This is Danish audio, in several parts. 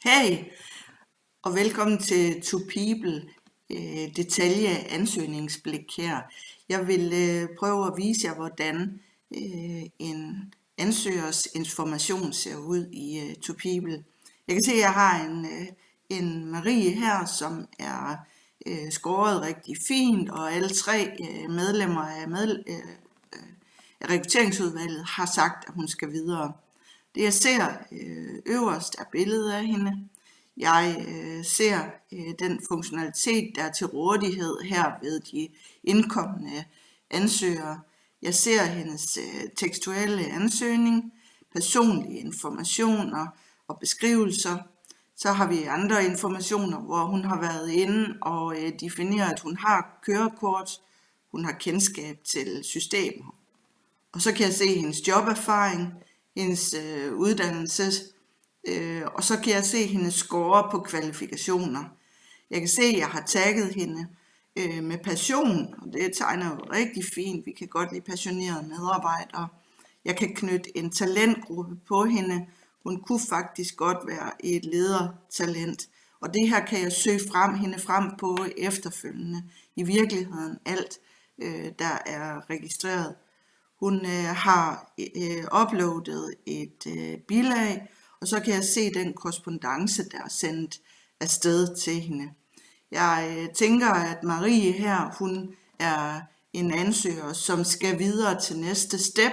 Hej og velkommen til To People detalje ansøgningsblik her. Jeg vil prøve at vise jer, hvordan en ansøgers information ser ud i To People. Jeg kan se, at jeg har en Marie her, som er skåret rigtig fint, og alle tre medlemmer af rekrutteringsudvalget har sagt, at hun skal videre. Det jeg ser øverst er billedet af hende. Jeg ser den funktionalitet, der er til rådighed her ved de indkommende ansøgere. Jeg ser hendes tekstuelle ansøgning, personlige informationer og beskrivelser. Så har vi andre informationer, hvor hun har været inde og defineret, at hun har kørekort, hun har kendskab til systemer. Og så kan jeg se hendes joberfaring, hendes uddannelse, og så kan jeg se hendes score på kvalifikationer. Jeg kan se, at jeg har tagget hende med passion, og det tegner jo rigtig fint. Vi kan godt lide passionerede medarbejdere. Jeg kan knytte en talentgruppe på hende. Hun kunne faktisk godt være et ledertalent, og det her kan jeg søge hende frem på efterfølgende. I virkeligheden alt, der er registreret. Hun har uploadet et bilag, og så kan jeg se den korrespondance, der er sendt afsted til hende. Jeg tænker, at Marie her, hun er en ansøger, som skal videre til næste step.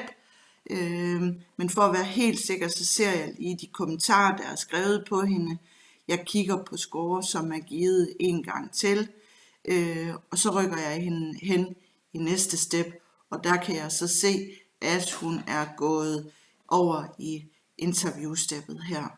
Men for at være helt sikker, så ser jeg lige de kommentarer, der er skrevet på hende. Jeg kigger på score, som er givet en gang til, og så rykker jeg hende hen i næste step. Og der kan jeg så se, at hun er gået over i interviewsteppet her.